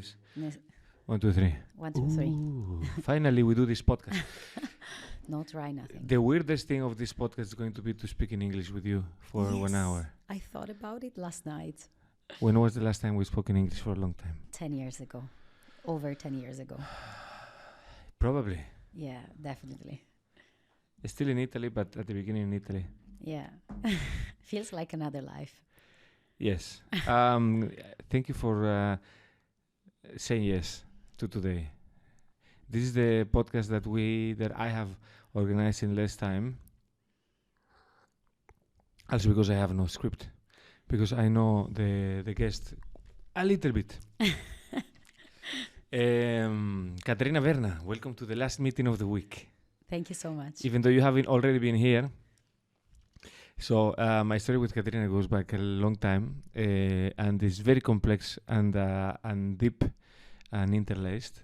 English. Yes. 1, 2, 3. 1, 2, 3. Finally, we do this podcast. No try nothing. The weirdest thing of this podcast is going to be to speak in English with you for 1 hour. I thought about it last night. When was the last time we spoke in English for a long time? 10 years ago. Over 10 years ago. Probably. Yeah, definitely. Still in Italy, but at the beginning in Italy. Yeah. Feels like another life. Yes. Thank you for saying yes to today. This is the podcast that I have organized in less time. Also because I have no script. Because I know the guest a little bit. Caterina Verna, welcome to the last meeting of the week. Thank you so much. Even though you haven't already been here. So my story with Caterina goes back a long time and is very complex and deep and interlaced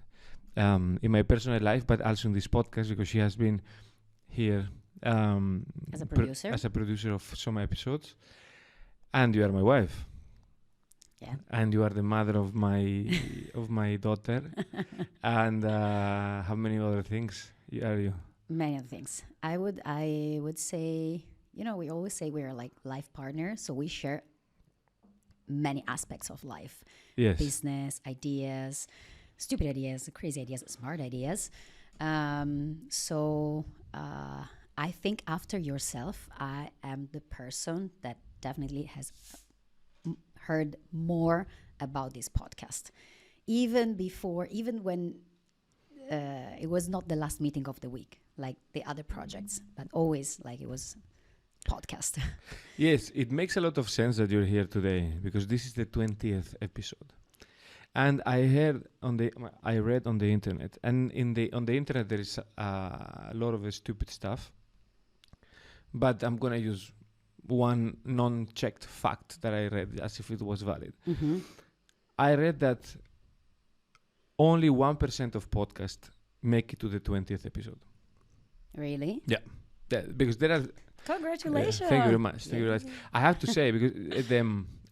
in my personal life, but also in this podcast because she has been here as a producer. As a producer of some episodes. And you are my wife. Yeah. And you are the mother of my daughter. And how many other things are you? Many other things. I would say, we always say we're like life partners, so we share many aspects of life. Yes. Business, ideas, stupid ideas, crazy ideas, smart ideas. So I think after yourself, I am the person that definitely has heard more about this podcast. Even when it was not the last meeting of the week, like the other projects, but always like it was podcast. Yes, it makes a lot of sense that you're here today because this is the 20th episode. And I read on the internet, and on the internet there is a lot of stupid stuff. But I'm gonna use one non-checked fact that I read as if it was valid. Mm-hmm. I read that only 1% of podcasts make it to the 20th episode. Really? Yeah, because there are. Congratulations! Thank you very much. Thank you very much. I have to say because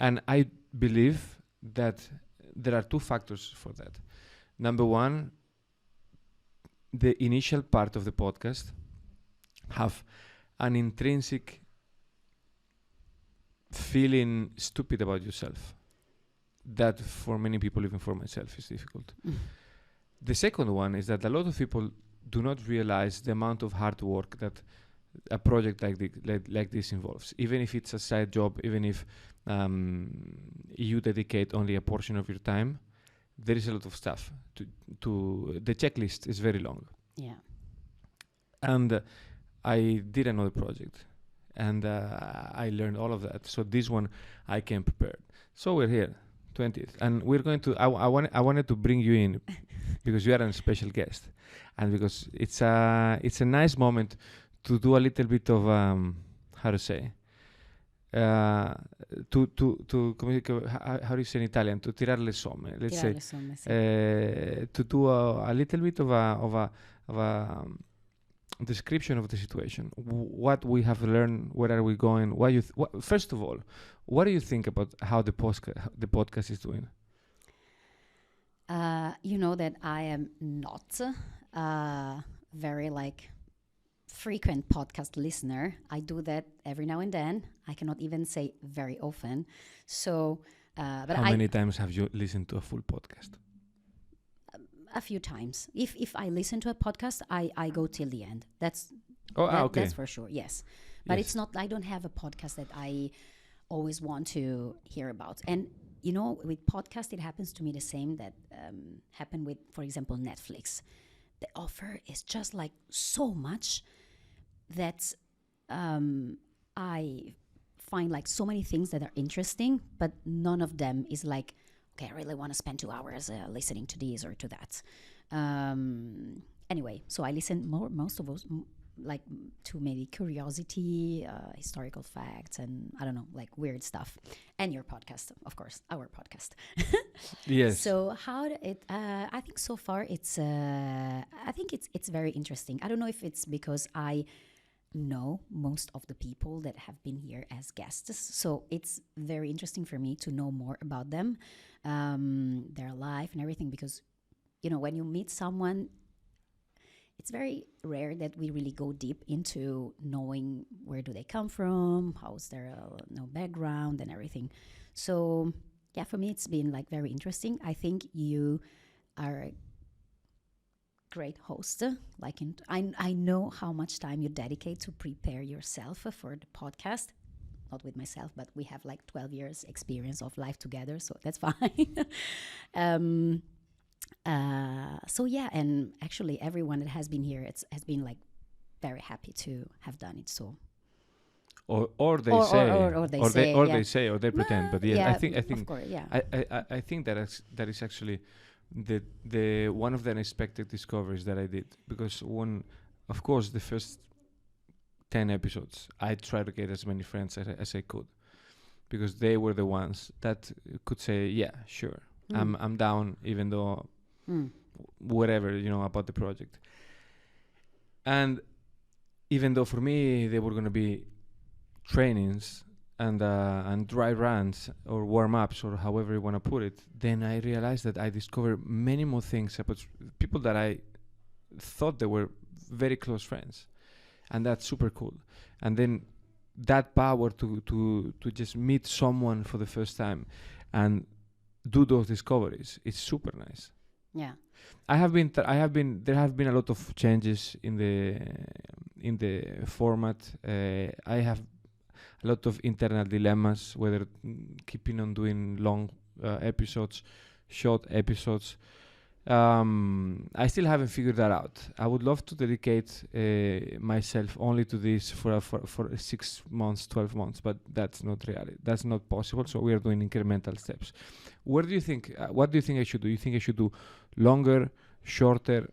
and I believe that there are two factors for that. Number one, the initial part of the podcast have an intrinsic feeling stupid about yourself. That for many people, even for myself, is difficult. The second one is that a lot of people do not realize the amount of hard work that a project like this involves. Even if it's a side job, even if you dedicate only a portion of your time, there is a lot of stuff. The checklist is very long. Yeah. And I did another project, and I learned all of that. So this one I came prepared. So we're here, 20th, and we're going to. I wanted to bring you in because you are a special guest, and because it's a nice moment to do a little bit of how to say. How do you say in Italian? To tirare le somme. Let's say. To do a little bit of a description of the situation. What we have learned. Where are we going? First of all, what do you think about how the podcast is doing? You know that I am not very frequent podcast listener. I do that every now and then. I cannot even say very often. So, but how many times have you listened to a full podcast? A few times. If I listen to a podcast, I go till the end. That's okay. That's for sure. Yes, but it's not. I don't have a podcast that I always want to hear about. And with podcast, it happens to me the same that happened with, for example, Netflix. The offer is just like so much that I find like so many things that are interesting, but none of them is like, okay, I really want to spend 2 hours listening to this or to that. Anyway, so I listen most of those to maybe curiosity, historical facts, and I don't know, like weird stuff. And your podcast, of course, our podcast. Yes. So how I think so far it's very interesting. I don't know if it's because I know most of the people that have been here as guests, so it's very interesting for me to know more about them, their life, life and everything, because, you know, when you meet someone, it's very rare that we really go deep into knowing where do they come from, how's their background and everything. So yeah, for me, it's been like very interesting. I think you are a great host. Like, I know how much time you dedicate to prepare yourself for the podcast. Not with myself, but we have like 12 years experience of life together, so that's fine. So yeah, and actually everyone that has been here, has been like very happy to have done it. So or they say, or they say, they say, or they pretend. But yeah, I think of course, yeah. I think that is actually the one of the unexpected discoveries that I did, because of course, the first 10 episodes, I tried to get as many friends as I could, because they were the ones that could say, yeah, sure, I'm down, even though whatever, you know, about the project. And even though for me they were going to be trainings and dry runs or warm-ups or however you want to put it, then I realized that I discovered many more things about people that I thought they were very close friends. And that's super cool. And then that power to just meet someone for the first time and do those discoveries, it's super nice. Yeah. There have been a lot of changes in the format. I have a lot of internal dilemmas, whether keeping on doing long episodes, short episodes. I still haven't figured that out. I would love to dedicate myself only to this for 6 months, 12 months, but that's not reality. That's not possible. So we are doing incremental steps. What do you think I should do? You think I should do longer, shorter?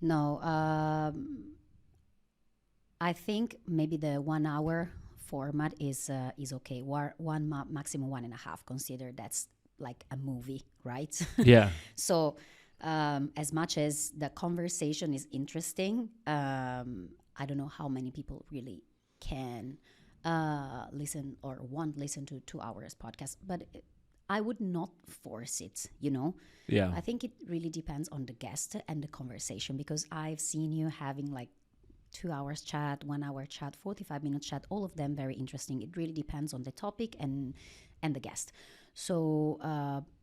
No, I think maybe the 1 hour format is okay. Maximum 1.5. Consider that's like a movie, right? Yeah. So as much as the conversation is interesting, I don't know how many people really can listen or want listen to 2 hours podcast, but I would not force it, you know? Yeah. I think it really depends on the guest and the conversation, because I've seen you having like 2 hours chat, 1 hour chat, 45-minute chat, all of them very interesting. It really depends on the topic and the guest. So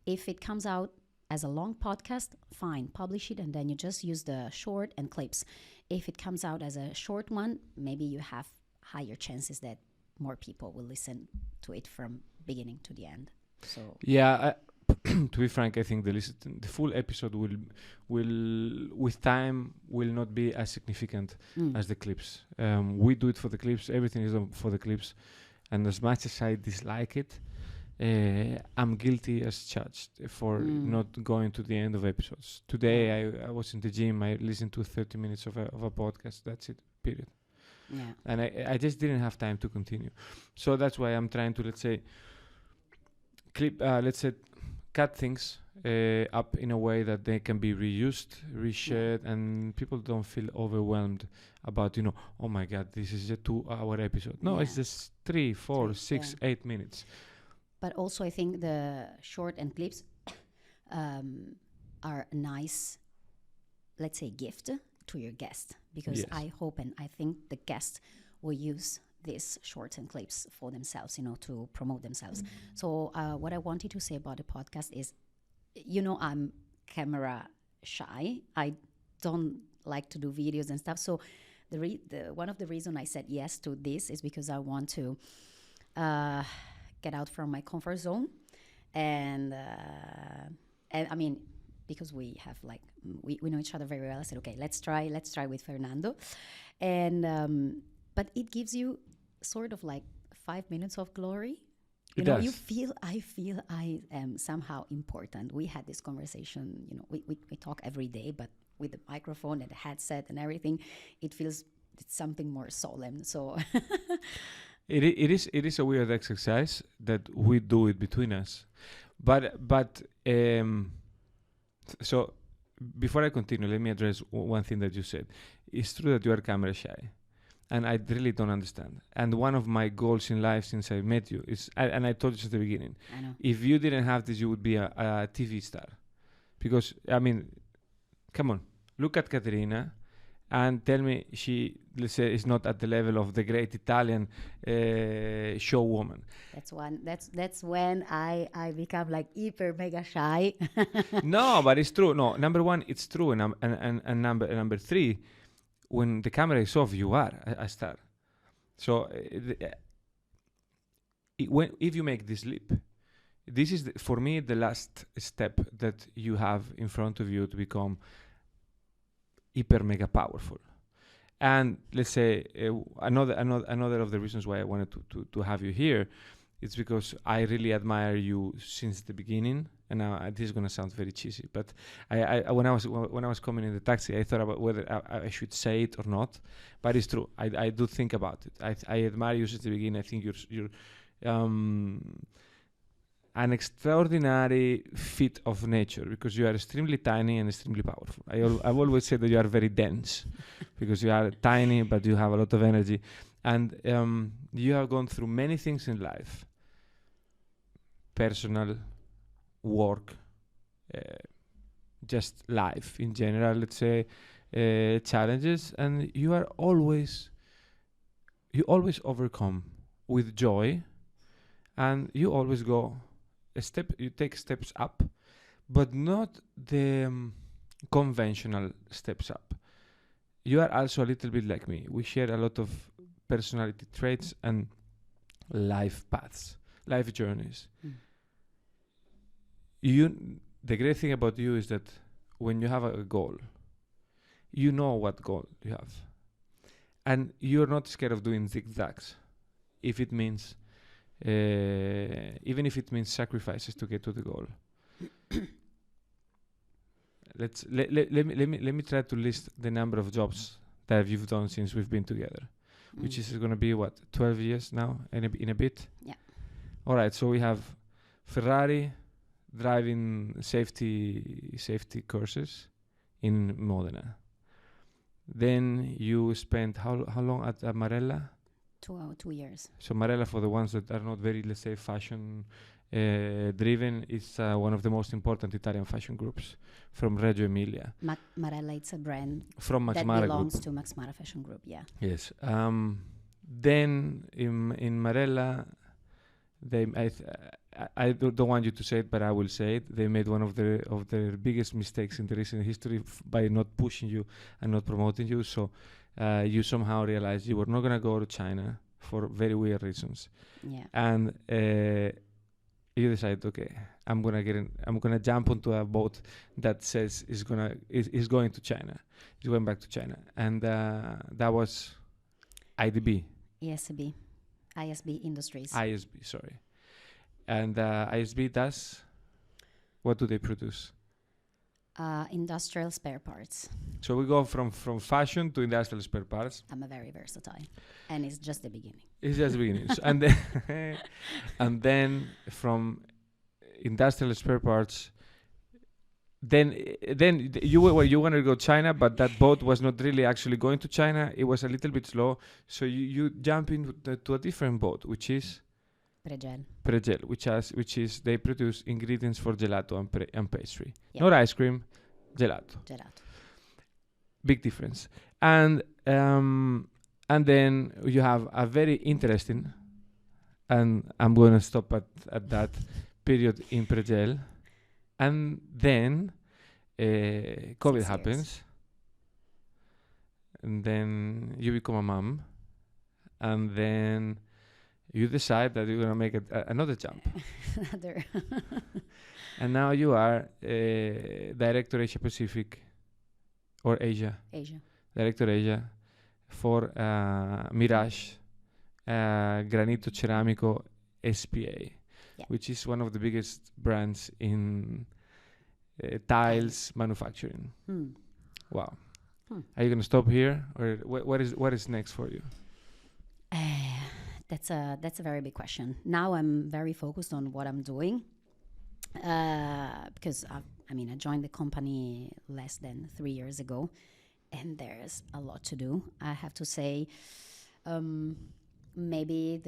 if it comes out as a long podcast, fine, publish it, and then you just use the short and clips. If it comes out as a short one, maybe you have higher chances that more people will listen to it from beginning to the end. So yeah, to be frank, I think the full episode will with time will not be as significant as the clips. We do it for the clips. Everything is for the clips, and as much as I dislike it, I'm guilty as charged for not going to the end of episodes. Today I was in the gym. I listened to 30 minutes of a podcast. That's it. Period. yeah, And I just didn't have time to continue. So that's why I'm trying to cut things up in a way that they can be reused, reshared, and people don't feel overwhelmed about, oh my God, this is a 2-hour episode. No, it's just 3, 4, 6, 8 minutes. But also I think the short and clips are a nice, let's say, gift to your guest, because I hope and I think the guest will use these shorts and clips for themselves, to promote themselves. So what I wanted to say about the podcast is, I'm camera shy. I don't like to do videos and stuff. So the one of the reasons I said yes to this is because I want to get out from my comfort zone, and I mean, because we have we know each other very well. I said, okay, let's try with Fernando, and but it gives you sort of like 5 minutes of glory. I feel I am somehow important. We had this conversation, we talk every day, but with the microphone and the headset and everything, it's something more solemn. So it is a weird exercise that we do it between us, but so before I continue, let me address one thing that you said. It's true that you are camera shy, and I really don't understand. And one of my goals in life since I met you is, and I told you at the beginning, I know. if you didn't have this, you would be a TV star. Because, I mean, come on, look at Caterina and tell me she, let's say, is not at the level of the great Italian show woman. That's when I become like hyper mega shy. No, but it's true. No, number one, it's true. And number three, when the camera is off, you are a star. So if you make this leap, this is for me the last step that you have in front of you to become hyper mega powerful. And let's say another of the reasons why I wanted to have you here, it's because I really admire you since the beginning. And now this is gonna sound very cheesy, but I when I was coming in the taxi, I thought about whether I should say it or not. But it's true. I do think about it. I admire you since the beginning. I think you're an extraordinary feat of nature, because you are extremely tiny and extremely powerful. I've always said that you are very dense because you are tiny, but you have a lot of energy. And you have gone through many things in life, personal, work, just life in general, let's say, challenges. And you always overcome with joy, and you always go you take steps up, but not the conventional steps up. You are also a little bit like me. We share a lot of personality traits and life paths, life journeys. The great thing about you is that when you have a goal, you know what goal you have, and you're not scared of doing zigzags if it means even if it means sacrifices to get to the goal. Let me try to list the number of jobs that you've done since we've been together, which is going to be 12 years now in a bit. Yeah. All right. So we have Ferrari, driving safety courses in Modena. Then you spent how long at Marella? 2 years. So Marella, for the ones that are not very, let's say, fashion driven, is one of the most important Italian fashion groups from Reggio Emilia. Marella, it's a brand from Max that Mara belongs Group. to Max Mara Fashion Group. Yeah. Yes. Then in Marella, I don't want you to say it, but I will say it. They made one of their biggest mistakes in the recent history by not pushing you and not promoting you. So you somehow realized you were not going to go to China for very weird reasons. Yeah. And you decided, okay, I'm gonna jump onto a boat that says is going to China. You went back to China, and that was IDB. ISB Industries. ISB, sorry. And ISB does, what do they produce? Industrial spare parts. So we go from fashion to industrial spare parts. I'm a very versatile, and it's just the beginning. It's just the beginning. And then from industrial spare parts, then you wanted to go China, but that boat was not really actually going to China. It was a little bit slow, so you jump into a different boat, which is Pregel, which is they produce ingredients for gelato and pastry. Yep. Not ice cream, gelato. Big difference. And then you have a very interesting, and I'm going to stop at that period in Pregel. And then COVID happens. And then you become a mom. And then you decide that you're going to make another jump. And now you are Director Asia Pacific or Asia. Director Asia for Mirage, Granito Ceramico SPA, which is one of the biggest brands in tiles manufacturing. Wow. Are you going to stop here, or what is next for you? That's a very big question. Now I'm very focused on what I'm doing because I joined the company less than 3 years ago, and there's a lot to do. I have to say, maybe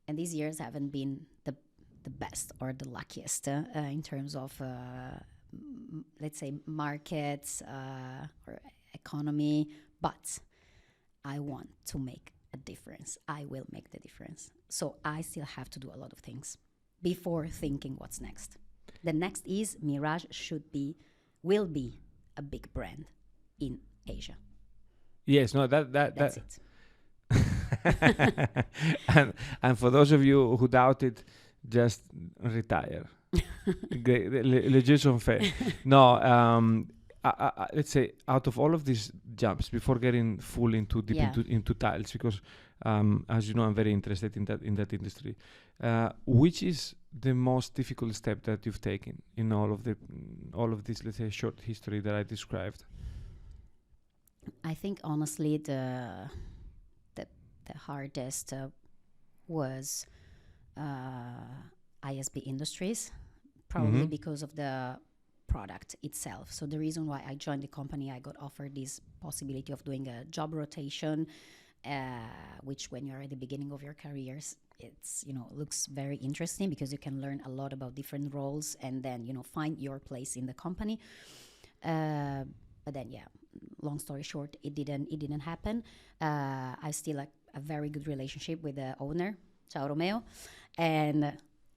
and these years haven't been the best or the luckiest in terms of let's say markets or economy, but I want to make a difference. I will make the difference. So I still have to do a lot of things before thinking what's next. The next is Mirage will be a big brand in Asia. Yes, no, That's it. it. And for those of you who doubt it, just retire. Le jeux sont faits. No, let's say out of all of these jumps, before getting full into deep into tiles, because as you know, I'm very interested in that industry. Which is the most difficult step that you've taken in all of this, let's say, short history that I described? I think honestly the hardest was ISB Industries, probably because of the product itself. So the reason why I joined the company, I got offered this possibility of doing a job rotation, which when you're at the beginning of your careers, it's looks very interesting because you can learn a lot about different roles and then find your place in the company. But then long story short, it didn't happen. I still like a very good relationship with the owner, Ciao Romeo, and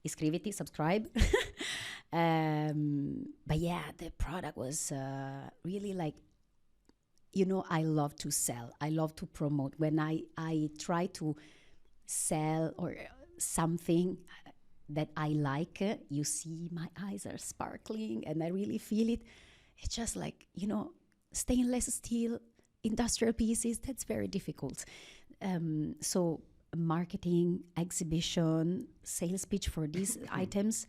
iscriviti, subscribe. But the product was really like, I love to sell. I love to promote. When I try to sell or something that I like, you see my eyes are sparkling and I really feel it. It's just like, stainless steel, industrial pieces, that's very difficult. So marketing, exhibition, sales pitch for these items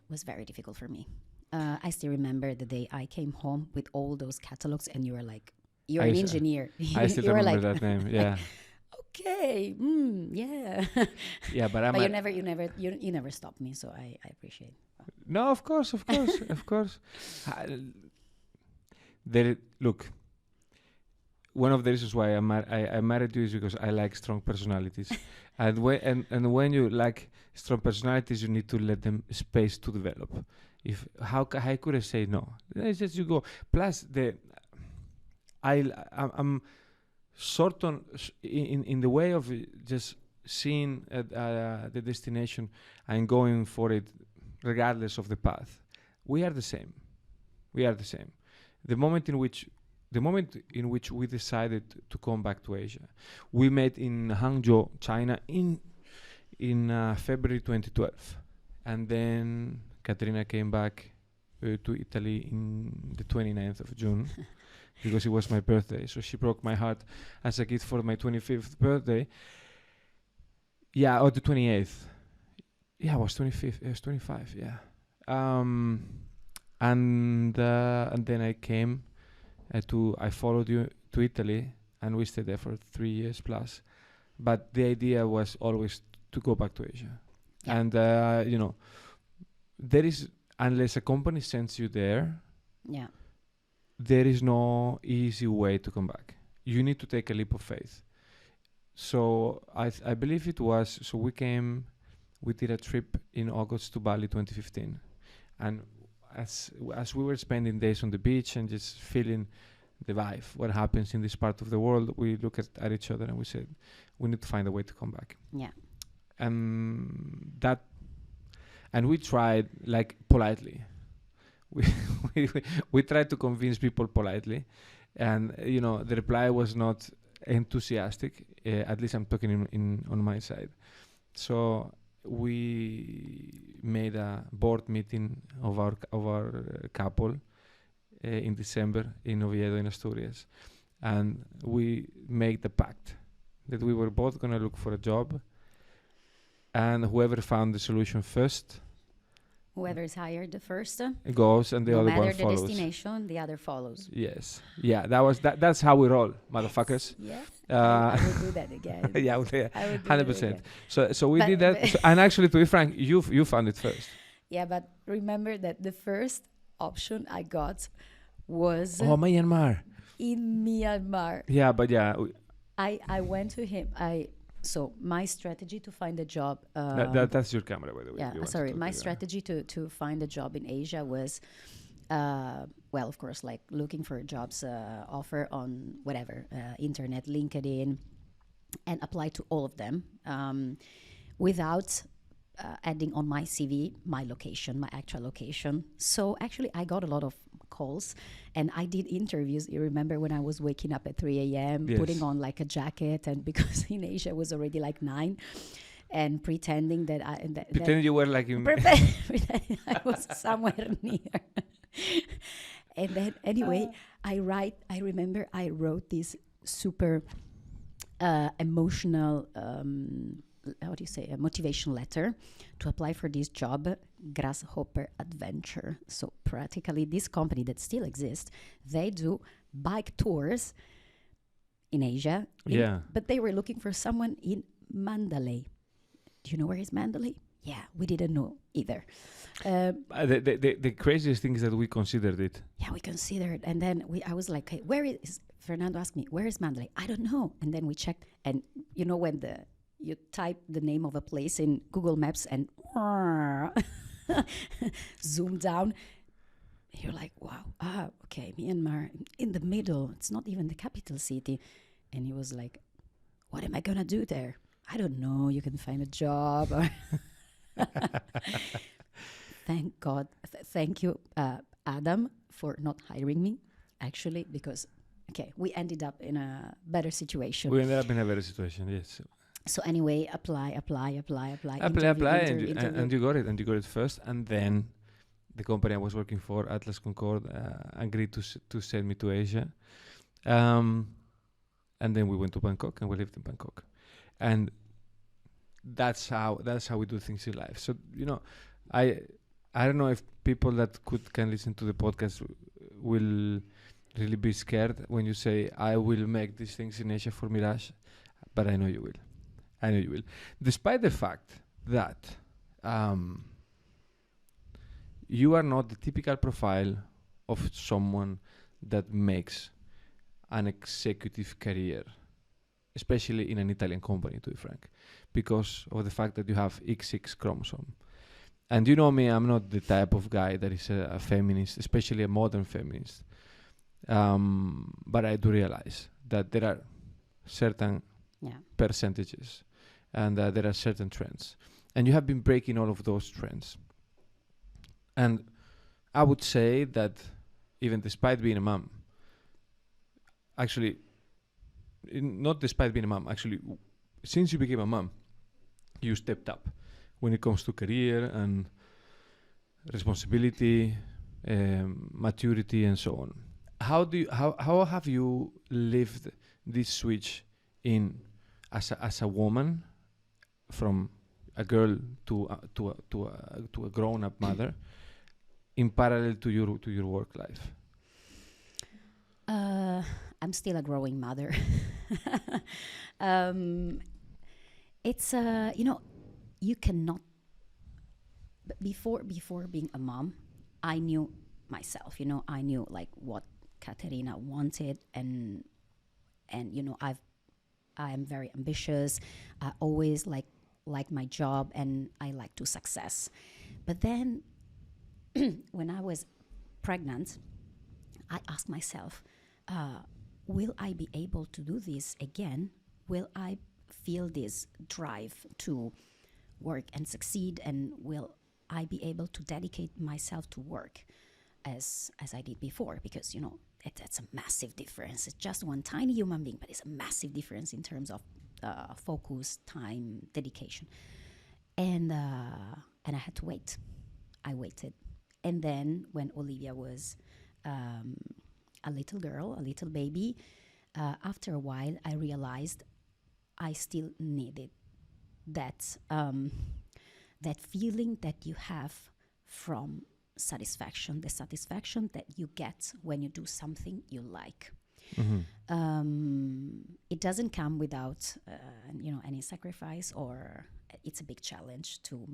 was very difficult for me. I still remember the day I came home with all those catalogs and you were like, you're an engineer. I still remember that name, yeah. Okay, yeah. Yeah, but you never stopped me, so I appreciate it. No, of course. Look, one of the reasons why I married you is because I like strong personalities. And when you like strong personalities, you need to let them space to develop. How could I say no? It's just you go. Plus I'm sort on in the way of just seeing the destination and going for it regardless of the path. We are the same. The moment in which we decided to come back to Asia, we met in Hangzhou, China, in February 2012, and then Caterina came back to Italy in the 29th of June because it was my birthday. So she broke my heart as a gift for my 25th birthday. Yeah, or the 28th. Yeah, it was 25th. It was 25. Yeah. And then I came I followed you to Italy, and we stayed there for 3 years plus. But the idea was always to go back to Asia. Yeah. And there is, unless a company sends you there, there is no easy way to come back. You need to take a leap of faith. So I believe it was. So we did a trip in August to Bali 2015, and as we were spending days on the beach and just feeling the vibe, what happens in this part of the world, we looked at each other and we said, we need to find a way to come back. Yeah. And we tried, like, politely. We tried to convince people politely, and the reply was not enthusiastic. At least I'm talking on my side. So we made a board meeting of our couple in December in Oviedo in Asturias, and we made the pact that we were both going to look for a job, and whoever found the solution first, whoever is hired the first goes, and the other one follows. No matter the destination, the other follows. Yes, yeah, that's how we roll, motherfuckers. Yeah. I would do that again. Yeah, 100%. So we did that. And actually, to be frank, you found it first. Yeah, but remember that the first option I got was Myanmar. In Myanmar. Yeah, but I went to him. So my strategy to find a job. That's your camera, by the way. Yeah, You want to sorry. talk My to- strategy to find a job in Asia was, well, of course, like looking for jobs offer on whatever internet, LinkedIn, and apply to all of them without adding on my CV my location, my actual location. So actually, I got a lot of calls, and I did interviews. You remember when I was waking up at 3 a.m., Yes. putting on like a jacket, and because in Asia it was already like 9, and pretending that Pretend you were like in. pretending I was somewhere near. And then anyway, I remember I wrote this super emotional, how do you say, a motivation letter to apply for this job, Grasshopper Adventure. So practically this company that still exists, they do bike tours in Asia. Yeah. But they were looking for someone in Mandalay. Do you know where is Mandalay? Yeah, we didn't know either. The craziest thing is that we considered it. Yeah, we considered. And then I was like, hey, where is, Fernando asked me, where is Mandalay? I don't know. And then we checked. And you know when you type the name of a place in Google Maps and zoom down, you're like, wow, okay, Myanmar, in the middle. It's not even the capital city. And he was like, what am I going to do there? I don't know. You can find a job. Thank God. Thank you, Adam, for not hiring me, actually, because, okay, we ended up in a better situation. We ended up in a better situation, yes. So anyway, apply. Apply, Interview. and you got it, and you got it first, and then the company I was working for, Atlas Concord, agreed to send me to Asia, and then we went to Bangkok, and we lived in Bangkok, and that's how we do things in life. So I don't know if people that can listen to the podcast will really be scared when you say I will make these things in Asia for Mirage, but I know you will. I know you will. Despite the fact that you are not the typical profile of someone that makes an executive career, especially in an Italian company, to be frank, because of the fact that you have XX chromosome. And you know me, I'm not the type of guy that is a feminist, especially a modern feminist. But I do realize that there are certain percentages and there are certain trends. And you have been breaking all of those trends. And I would say that even despite being a mom, actually, not despite being a mom, actually, since you became a mom, you stepped up when it comes to career and responsibility, maturity, and so on. How have you lived this switch in as a woman from a girl to a grown-up mother in parallel to your work life? I'm still a growing mother. It's you cannot. But before being a mom, I knew myself. I knew like what Caterina wanted, and I am very ambitious. I always like my job, and I like to success. But then, when I was pregnant, I asked myself, will I be able to do this again? Will I feel this drive to work and succeed, and will I be able to dedicate myself to work as I did before? Because that's a massive difference. It's just one tiny human being, but it's a massive difference in terms of focus, time, dedication. And I had to wait. I waited, and then when Olivia was a little girl, a little baby, after a while, I realized I still needed that feeling that you have from satisfaction, the satisfaction that you get when you do something you like. Mm-hmm. It doesn't come without any sacrifice, or it's a big challenge to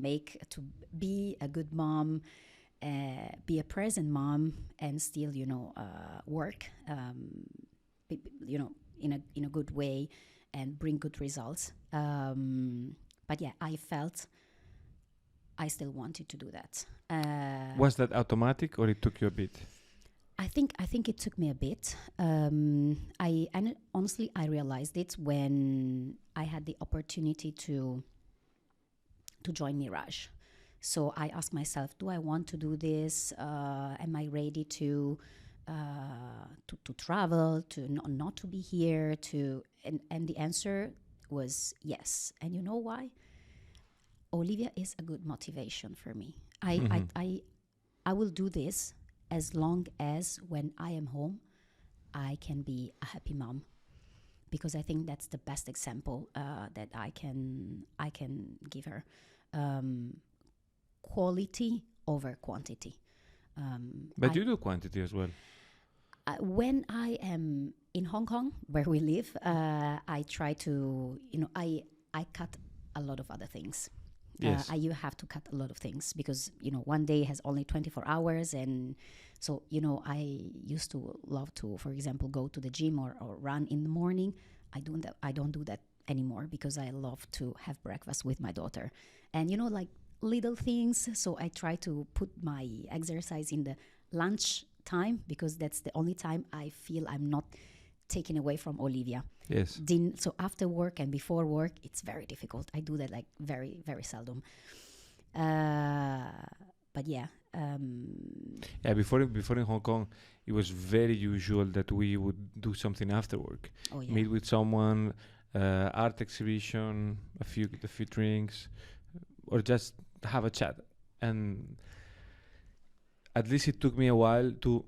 be a good mom, be a present mom, and still work. in a good way and bring good results. But yeah, I felt I still wanted to do that. Was that automatic or it took you a bit? I think it took me a bit. Honestly, I realized it when I had the opportunity to join Mirage. So I asked myself, do I want to do this? Am I ready to travel, to not to be here? And the answer was yes. And you know why? Olivia is a good motivation for me. I will do this as long as when I am home, I can be a happy mom, because I think that's the best example that I can give her. Quality over quantity. But you do quantity as well. When I am in Hong Kong, where we live, I try to, I cut a lot of other things. Yes. You have to cut a lot of things because, one day has only 24 hours. And so, I used to love to, for example, go to the gym or run in the morning. I don't do that anymore because I love to have breakfast with my daughter. And, like little things. So I try to put my exercise in the lunch time because that's the only time I feel I'm not taken away from Olivia. Yes. So after work and before work, it's very difficult. I do that like very, very seldom. But yeah. Yeah, before in Hong Kong, it was very usual that we would do something after work. Oh, yeah. Meet with someone, art exhibition, a few drinks, or just have a chat. And at least it took me a while to,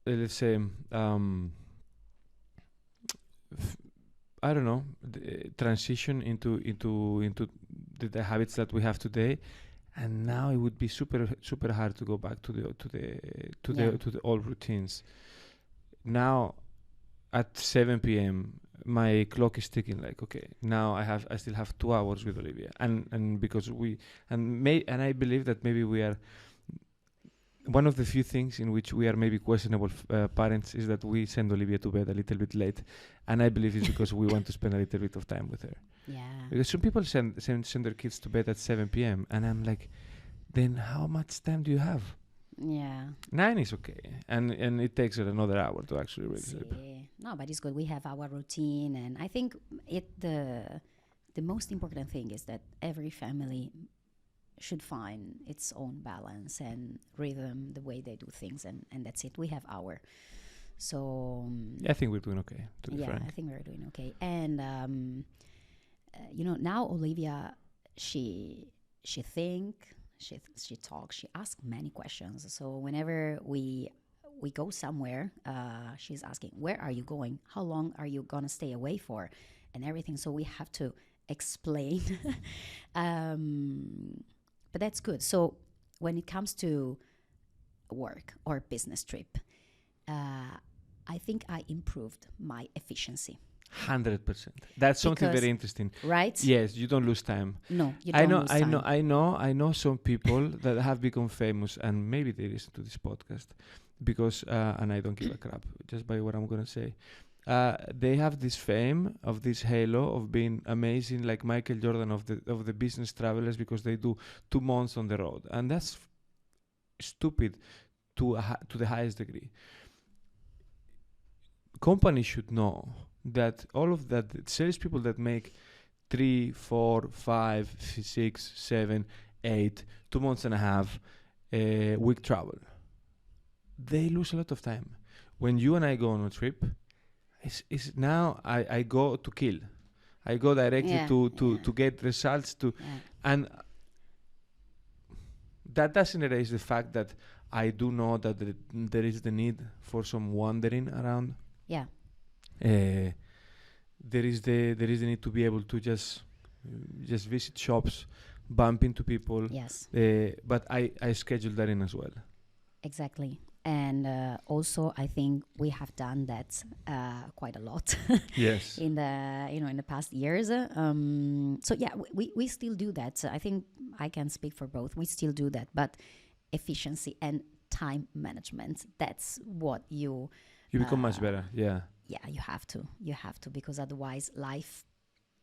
let's say, I don't know, transition into the habits that we have today. And now it would be super hard to go back to the old routines. Now at 7 p.m. my clock is ticking. Like, okay, now I still have 2 hours with Olivia, and because and I believe that maybe we are one of the few things in which we are maybe questionable parents is that we send Olivia to bed a little bit late, and I believe it's because we want to spend a little bit of time with her. Yeah. Because some people send their kids to bed at 7 p.m. and I'm like, then how much time do you have? Yeah. 9 is okay, and it takes her another hour to actually really sleep. No, but it's good. We have our routine, and I think the most important thing is that every family should find its own balance and rhythm, the way they do things, and that's it. We have our. So I think we're doing okay, to be frank. I think we're doing okay. And now Olivia, she talks, she asks many questions. So whenever we go somewhere, she's asking, where are you going? How long are you gonna stay away for? And everything. So we have to explain. But that's good. So when it comes to work or business trip, I think I improved my efficiency. 100%. That's something very interesting. Right? Yes, you don't lose time. No, you don't lose time. I know some people that have become famous, and maybe they listen to this podcast because, and I don't give a crap just by what I'm gonna say. They have this fame of this halo of being amazing, like Michael Jordan of the business travelers, because they do 2 months on the road, and that's stupid to the highest degree. Companies should know that all of that salespeople that make 3, 4, 5, 6, 7, 8, 2 months and a half week travel, they lose a lot of time. When you and I go on a trip, it's now I go to kill. I go directly to get results and that doesn't erase the fact that I do know that there is the need for some wandering around. Yeah. There is the need to be able to just visit shops, bump into people. Yes. But I schedule that in as well. Exactly. And also, I think we have done that quite a lot. Yes. in the past years. So yeah, we still do that. So I think I can speak for both. We still do that, but efficiency and time management. That's what You become much better. Yeah. yeah, you have to, because otherwise life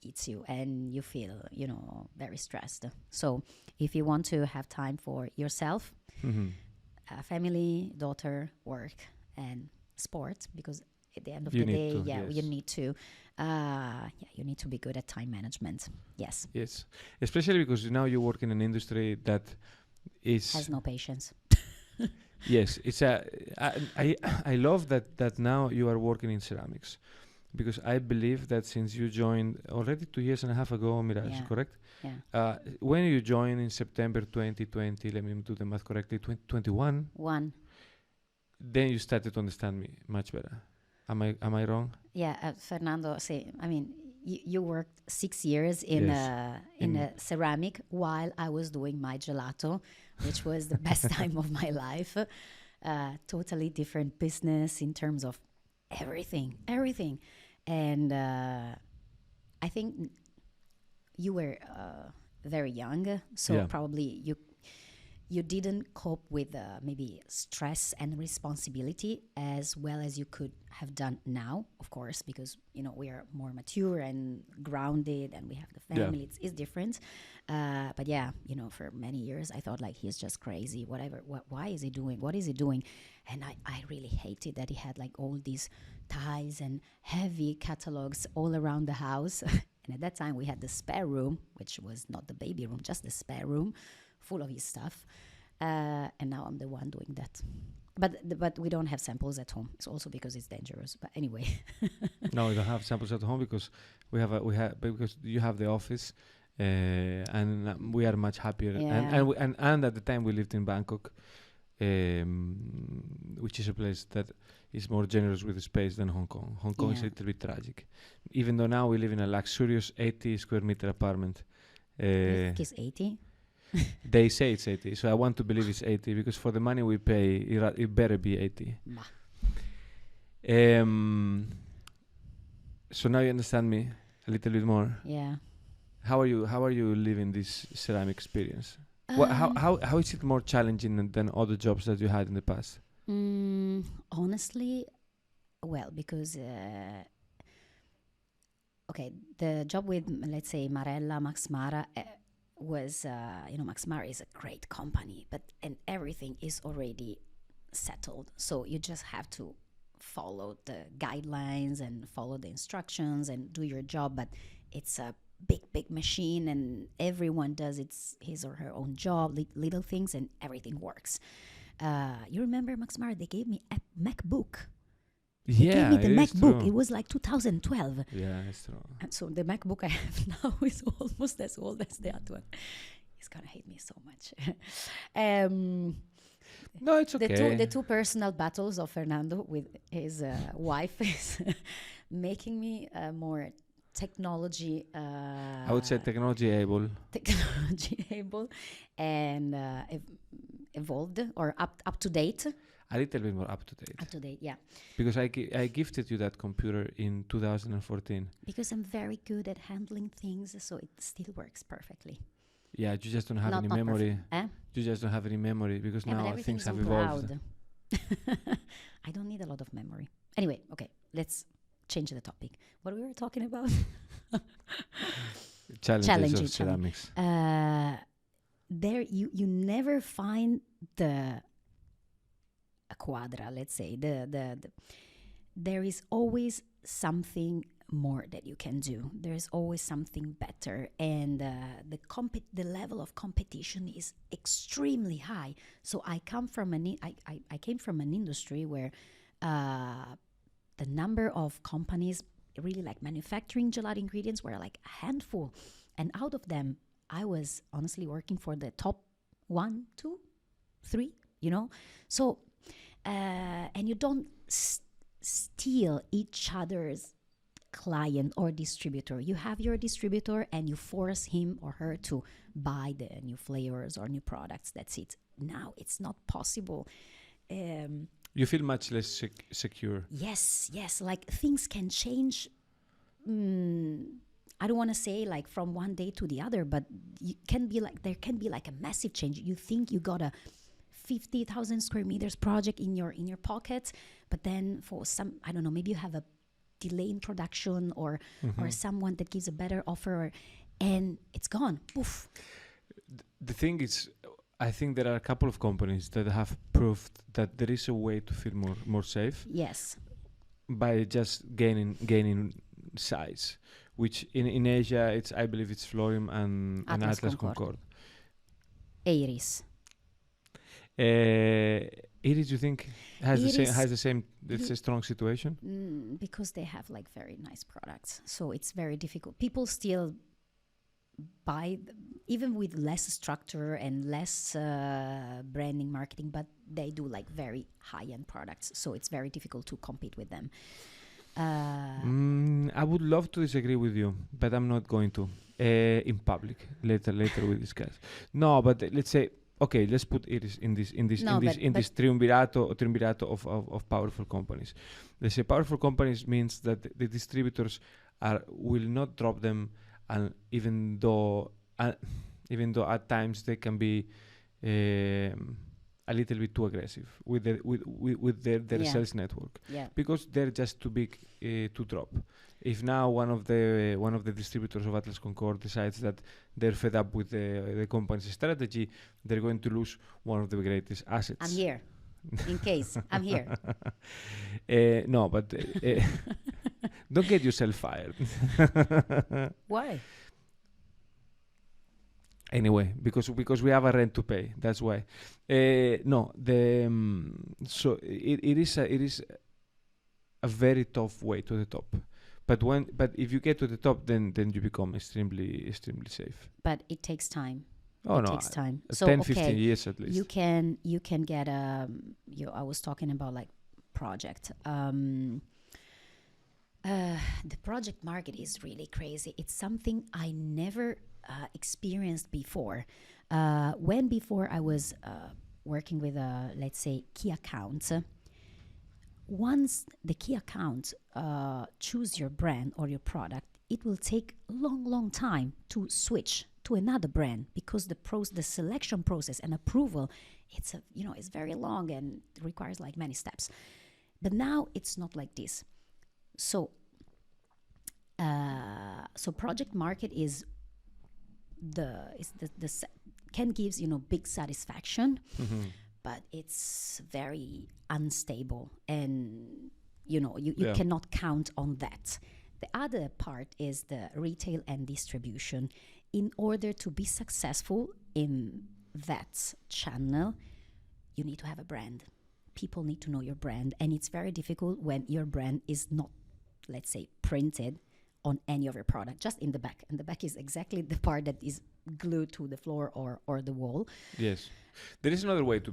eats you and you feel, very stressed. So if you want to have time for yourself, Mm-hmm. family, daughter, work, and sport, because at the end of You the need day, to, yeah, you yes. need to, you need to be good at time management. Yes, Yes. Especially because now you work in an industry that has is no patience. yes. It's I love that now you are working in ceramics, because I believe that since you joined already 2 years and a half ago, Mirage, Yeah. correct? Yeah, When you joined in September 2020, let me do the math correctly, 2021, one. then you started to understand me much better. Am I wrong? Yeah, Fernando, say, I mean, you worked 6 years in Yes. in In- a ceramic while I was doing my gelato, which was the best time of my life. Totally different business in terms of everything. And I think you were very young, so Yeah. probably you didn't cope with maybe stress and responsibility as well as you could have done now, of course, because we are more mature and grounded and we have the Yeah. family. It's different, but yeah, for many years I thought like he's just crazy, whatever. Why is he doing? What is he doing? And I really hated that he had like all these ties and heavy catalogs all around the house. And at that time we had the spare room, which was not the baby room, just the spare room, full of his stuff, and now I'm the one doing that. But we don't have samples at home. It's also because it's dangerous. But anyway, No, we don't have samples at home because because you have the office, and we are much happier. Yeah. And at the time we lived in Bangkok, which is a place that is more generous with the space than Hong Kong. Hong Kong is a Yeah. little bit tragic, even though now we live in a luxurious 80 square meter apartment. I think he's 80. They say it's 80, so I want to believe it's 80 because for the money we pay, it better be 80. Bah. So now you understand me a little bit more. Yeah. How are you living this ceramic experience? Um, How is it more challenging than other jobs that you had in the past? Honestly, well, because okay, the job with, let's say, Marella, Max Mara was, Max Mara is a great company, and everything is already settled. So you just have to follow the guidelines and follow the instructions and do your job. But it's a big machine, and everyone does his or her own job, little things, and everything works. You remember, Max Mara? They gave me a MacBook. They gave me the it is MacBook. true. It was like 2012. Yeah, it's true. And so the MacBook I have now is almost as old as the other one. He's gonna hate me so much. No, it's okay. The two personal battles of Fernando with his wife is making me more technology. I would say technology able. Technology able and evolved or up to date. A little bit more up to date. Up to date, yeah. Because I gifted you that computer in 2014. Because I'm very good at handling things, so it still works perfectly. Yeah, you just don't have Not any perfect. memory. Eh? You just don't have any memory because Yeah, but now everything things is have on evolved. cloud. I don't need a lot of memory. Anyway, okay, let's change the topic. What we were talking about? Challenges Challenging, of ceramics. There, you never find a quadra. Let's say the there is always something more that you can do. There's always something better, and the level of competition is extremely high. So I came from an industry where the number of companies really like manufacturing gelato ingredients were like a handful, and out of them I was honestly working for the top 1, 2, 3, so and you don't steal each other's client or distributor. You have your distributor and you force him or her to buy the new flavors or new products. That's it. Now it's not possible. You feel much less secure. Yes, like things can change. I don't want to say like from one day to the other, but there can be like a massive change. You think you got a 50,000 square meters project in your pocket, but then for some, I don't know, maybe you have a delay in production or someone that gives a better offer, and it's gone. Poof. The thing is, I think there are a couple of companies that have proved that there is a way to feel more safe. Yes. By just gaining size, which in Asia, I believe it's Florim and Atlas Concord. Iris. Iris, you think has the same? It's a strong situation because they have like very nice products, so it's very difficult. People still buy even with less structure and less branding marketing, but they do like very high-end products, so it's very difficult to compete with them. I would love to disagree with you, but I'm not going to in public. Later we discuss. No, but let's say, okay, let's put Iris in this triumvirato of powerful companies. Let's say powerful companies means that the distributors will not drop them, and even though at times they can be a little bit too aggressive with their sales network, because they're just too big to drop. If now one of the distributors of Atlas Concord decides that they're fed up with the company's strategy, they're going to lose one of the greatest assets. I'm here, in case. I'm here. No, but don't get yourself fired. Why? Anyway, because we have a rent to pay. That's why. No, so it is a very tough way to the top. But if you get to the top, then you become extremely safe. But it takes time. It takes time. So 10-15 years at least. You can get I was talking about like project. The project market is really crazy. It's something I never experienced before. Before I was working with let's say key accounts. Once the key account choose your brand or your product, it will take a long time to switch to another brand, because the selection process and approval, it's very long and requires like many steps. But now it's not like this. So project market can gives big satisfaction. But it's very unstable, and you cannot count on that. The other part is the retail and distribution. In order to be successful in that channel, you need to have a brand. People need to know your brand, and it's very difficult when your brand is not, let's say, printed on any of your product, just in the back. And the back is exactly the part that is glued to the floor or the wall. Yes. There is another way to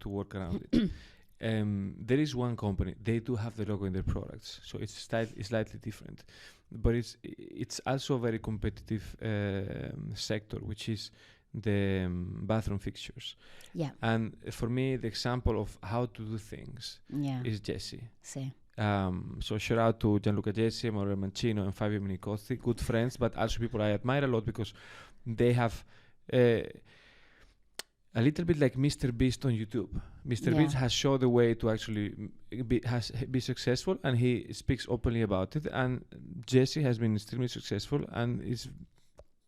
work around it. There is one company, they do have the logo in their products, so it's slightly different, but it's also a very competitive sector, which is the bathroom fixtures. Yeah. And for me, the example of how to do things is Jessie. Sí. So shout out to Gianluca Jessie, Mauro Mancino, and Fabio Minicosti, good friends, but also people I admire a lot, because they have a little bit like Mr. Beast on YouTube. Mr. Beast has shown the way to actually be successful, and he speaks openly about it. And Jessie has been extremely successful, and it's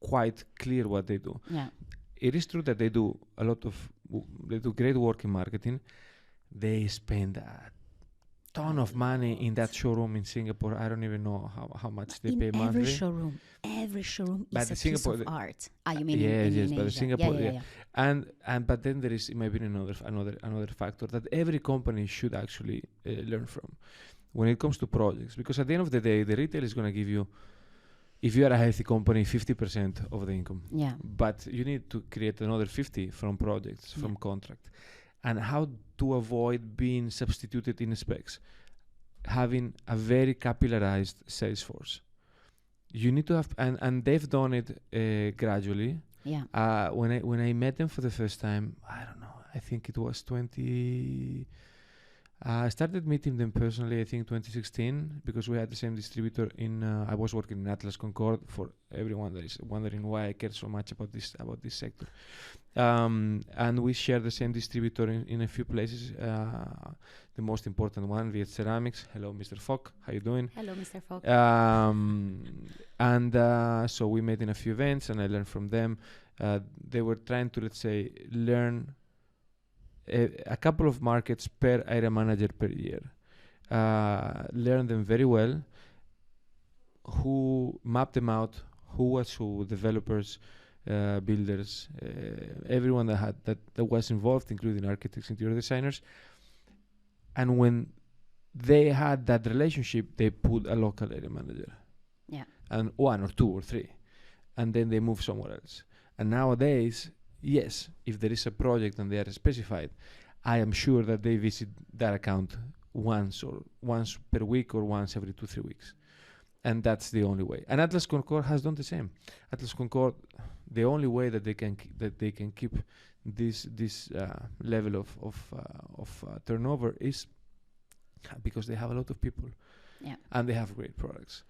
quite clear what they do. Yeah. It is true that they do great work in marketing. They spend a ton of money in that showroom in Singapore. I don't even know how much they pay monthly. Every showroom but is a piece of art. You mean yes, in but Asia. Singapore, Yeah. And but then there is, in my opinion, another factor that every company should actually learn from when it comes to projects, because at the end of the day, the retail is going to give you, if you are a healthy company, 50% of the income. Yeah. But you need to create another 50 from projects, from contract. And how to avoid being substituted in specs? Having a very capillarized sales force. You need to have, and they've done it gradually. Yeah. When I met them for the first time, I don't know, I think it was 20. I started meeting them personally, I think 2016, because we had the same distributor in. I was working in Atlas Concord. For everyone that is wondering why I care so much about this sector, and we share the same distributor in a few places. The most important one, Viet Ceramics. Hello, Mr. Fock. How you doing? Hello, Mr. Falk. And so we met in a few events, and I learned from them. They were trying to, let's say, learn a couple of markets per area manager per year. Learn them very well. Who mapped them out? Who was who? Developers, builders, everyone that was involved, including architects, interior designers. And when they had that relationship, they put a local area manager. Yeah. And one or two or three, and then they move somewhere else. And nowadays, yes, if there is a project and they are specified, I am sure that they visit that account once per week or once every 2-3 weeks. And that's the only way. And Atlas Concord has done the same. Atlas Concord, the only way that they can keep this level of turnover is because they have a lot of people, and they have great products.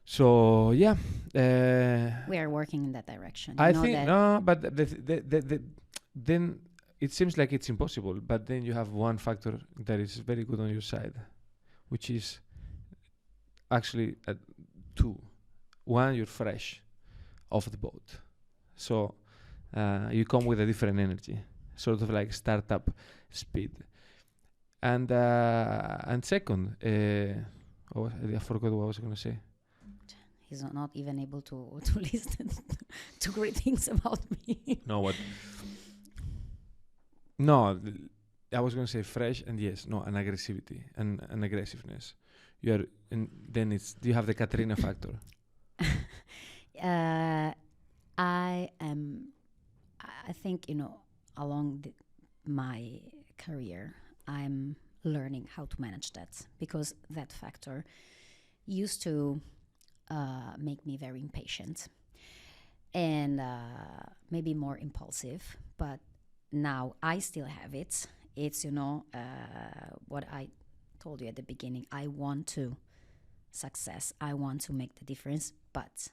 So yeah, We are working in that direction. I think no, but then it seems like it's impossible. But then you have one factor that is very good on your side, which is actually two. One, you're fresh off the boat, so you come with a different energy, sort of like startup speed. And second, I forgot what I was going to say. He's not even able to listen to great things about me. No, what? No, I was going to say fresh, and yes, no, an aggressivity and an aggressiveness. And then you have the Caterina factor. I think, along my career, I'm learning how to manage that, because that factor used to make me very impatient and maybe more impulsive, but now I still have it. It's, what I told you at the beginning. I want to success. I want to make the difference, but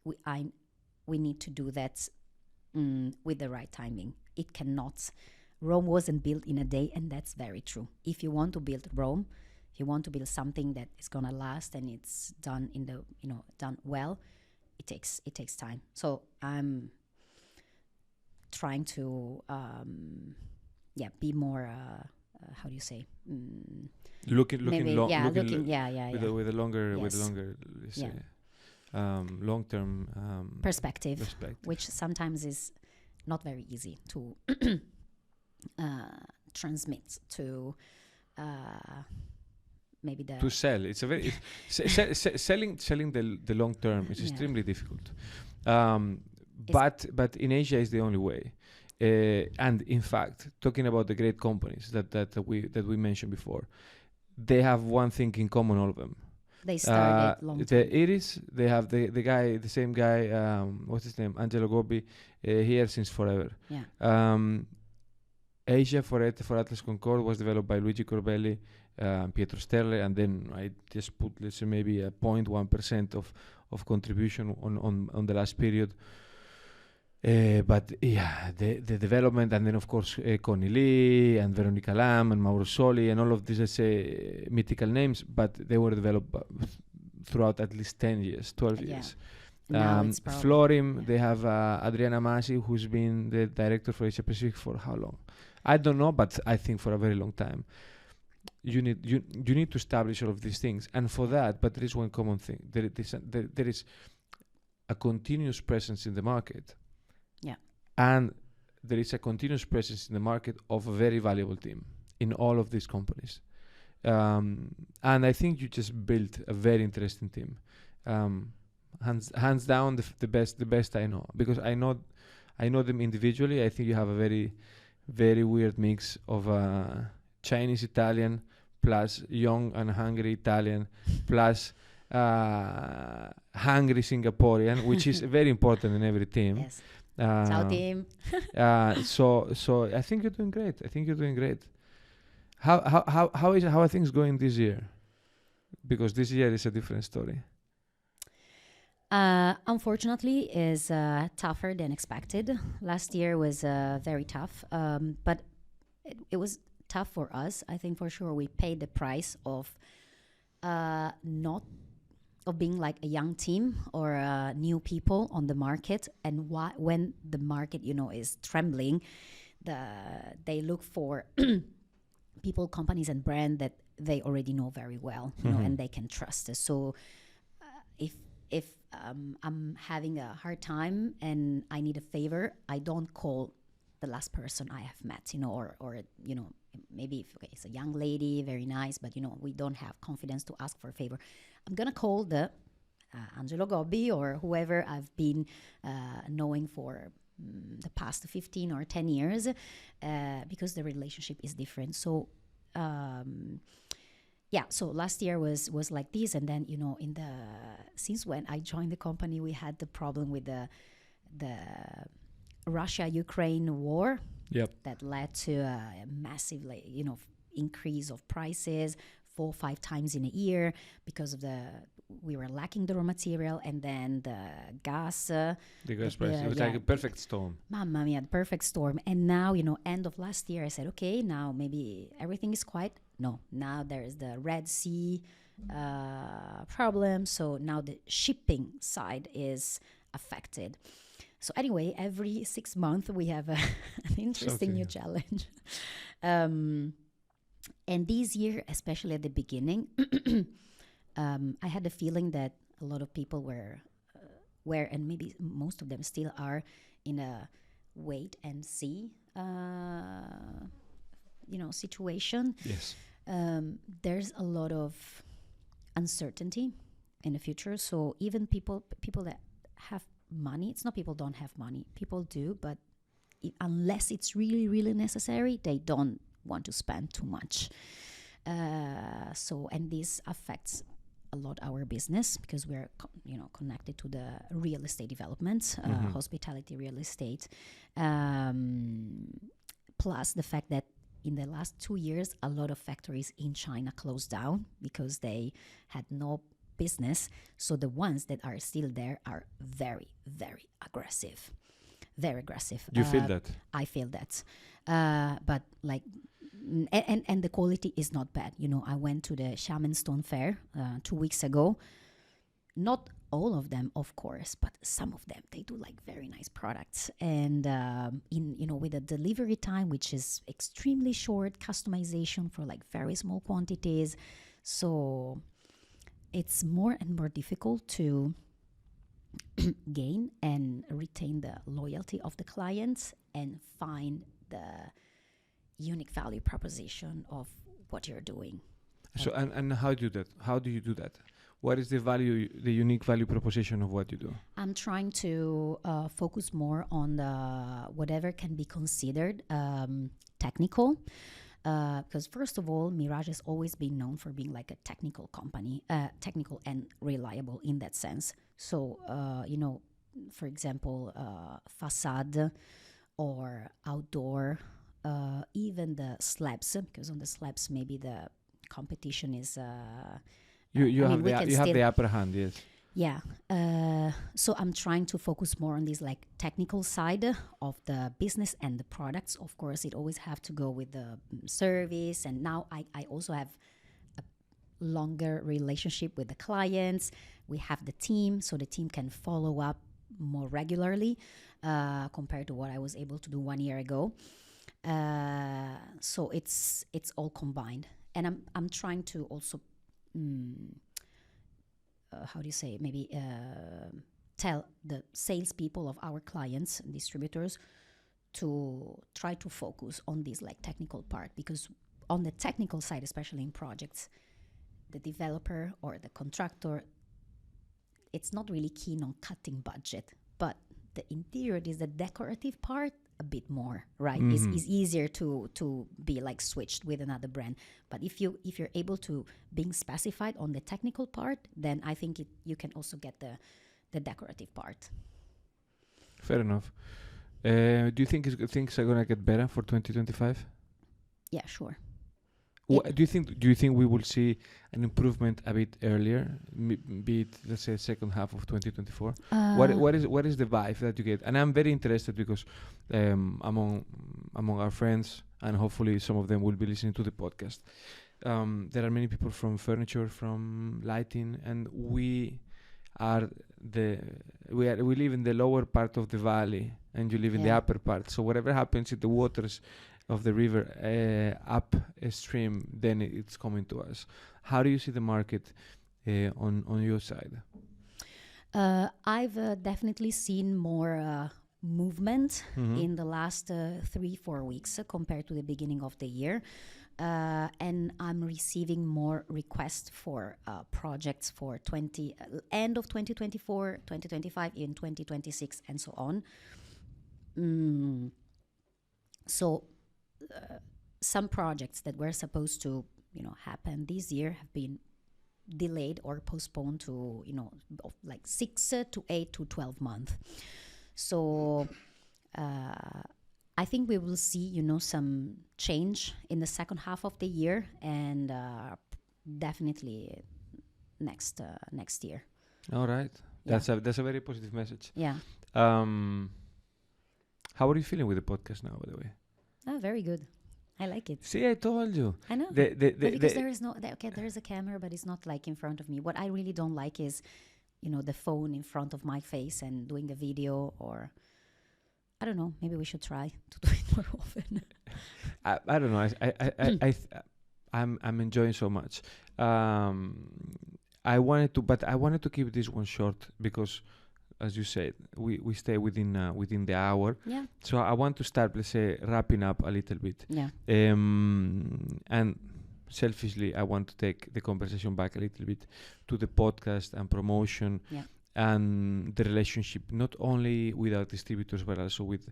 we need to do that with the right timing. It cannot. Rome wasn't built in a day, and that's very true. If you want to build Rome, if you want to build something that is gonna last and it's done done well, it takes time. So I'm trying to be more how do you say? Looking with a longer let's Yeah. say, long-term perspective, which sometimes is not very easy to transmit to maybe to sell. It's a very selling the long term is extremely difficult. But in Asia is the only way. And in fact, talking about the great companies that we mentioned before, they have one thing in common, all of them. They started long time. The Iris, they have the same guy, what's his name, Angelo Gobbi, here since forever. Yeah. Asia for Atlas Concord was developed by Luigi Corbelli, Pietro Sterle, and then I just put, let's say, maybe a 0.1% of contribution on the last period. But yeah, the development, and then of course Connie Lee and Veronica Lam and Mauro Soli and all of these, let's say, mythical names, but they were developed throughout at least 10 years, 12 years. Florim, they have Adriana Masi, who's been the director for Asia Pacific for how long? I don't know, but I think for a very long time. You need to establish all of these things, and for that, but there is one common thing. There is a continuous presence in the market. Yeah. And there is a continuous presence in the market of a very valuable team in all of these companies. And I think you just built a very interesting team. Hands down, the best I know, because I know them individually. I think you have a very, very weird mix of Chinese Italian plus young and hungry Italian plus hungry Singaporean, which is very important in every team. Yes. Ciao team. So I think you're doing great. How are things going this year? Because this year is a different story. Unfortunately, is tougher than expected. Last year was very tough, but it was tough for us. I think for sure we paid the price of not of being like a young team or new people on the market, and when the market is trembling, they look for people, companies, and brand that they already know very well, and they can trust. So if I'm having a hard time and I need a favor, I don't call the last person I have met, or maybe if it's a young lady, very nice, but we don't have confidence to ask for a favor. I'm gonna call the Angelo Gobbi or whoever I've been knowing for the past 15 or 10 years, because the relationship is different. So so last year was like this, and then since when I joined the company, we had the problem with the Russia-Ukraine war. Yep. That led to a massive increase of prices 4 or 5 times in a year because of we were lacking the raw material, and then the gas price. It was like a perfect storm. Mamma mia, the perfect storm. And now end of last year I said, okay, now maybe everything is quiet. No, now there is the Red Sea problem, so now the shipping side is affected. So anyway, every 6 months we have an interesting new challenge. And this year, especially at the beginning, I had the feeling that a lot of people were, and maybe most of them still are, in a wait and see situation. Yes. There's a lot of uncertainty in the future. So even people that have money, it's not people don't have money, people do, but unless it's really, really necessary, they don't want to spend too much. And this affects a lot our business because we're connected to the real estate development, hospitality real estate, plus the fact that in the last 2 years a lot of factories in China closed down because they had no business. So the ones that are still there are very, very aggressive. Very aggressive. You feel that? I feel that. But like, and the quality is not bad. I went to the Milestone fair 2 weeks ago. Not all of them, of course, but some of them, they do like very nice products. And with a delivery time, which is extremely short, customization for like very small quantities. So it's more and more difficult to gain and retain the loyalty of the clients and find the unique value proposition of what you're doing. So and how do you do that? How do you do that? What is the unique value proposition of what you do? I'm trying to focus more on whatever can be considered technical. Because first of all, Mirage has always been known for being like a technical company, technical and reliable in that sense. So, for example, facade or outdoor, even the slabs, because on the slabs maybe the competition is... You have the upper hand, yes. Yeah. So I'm trying to focus more on this like technical side of the business and the products. Of course, it always have to go with the service. And now I also have a longer relationship with the clients. We have the team, so the team can follow up more regularly compared to what I was able to do 1 year ago. So it's all combined. And I'm trying to also... how do you say, maybe tell the salespeople of our clients and distributors to try to focus on this like technical part, because on the technical side, especially in projects, the developer or the contractor, it's not really keen on cutting budget, but the interior is the decorative part a bit more, right? It's easier to be like switched with another brand. But if you're able to being specified on the technical part, then I think you can also get the decorative part. Fair enough. Do you think things are gonna get better for 2025? Yeah, sure. Do you think we will see an improvement a bit earlier, be it, let's say, second half of 2024? What is the vibe that you get? And I'm very interested because among our friends, and hopefully some of them will be listening to the podcast, there are many people from furniture, from lighting, and we live in the lower part of the valley, and you live in the upper part. So whatever happens in the waters of the river upstream, then it's coming to us. How do you see the market on your side? I've definitely seen more movement in the last 3-4 weeks compared to the beginning of the year. And I'm receiving more requests for projects for end of 2024, 2025, in 2026, and so on. So some projects that were supposed to, happen this year have been delayed or postponed to, like 6 to 8 to 12 months. So I think we will see, some change in the second half of the year, and definitely next year. All right. That's a very positive message. Yeah. How are you feeling with the podcast now, by the way? Oh, very good. I like it. See, I told you. I know. Because there is there is a camera, but it's not like in front of me. What I really don't like is, the phone in front of my face and doing a video, or I don't know. Maybe we should try to do it more often. I don't know. I'm enjoying so much. I wanted to keep this one short because, as you said, we stay within the hour. Yeah. So I want to start, let's say, wrapping up a little bit. Yeah. And selfishly, I want to take the conversation back a little bit to the podcast and promotion. Yeah. And the relationship, not only with our distributors, but also with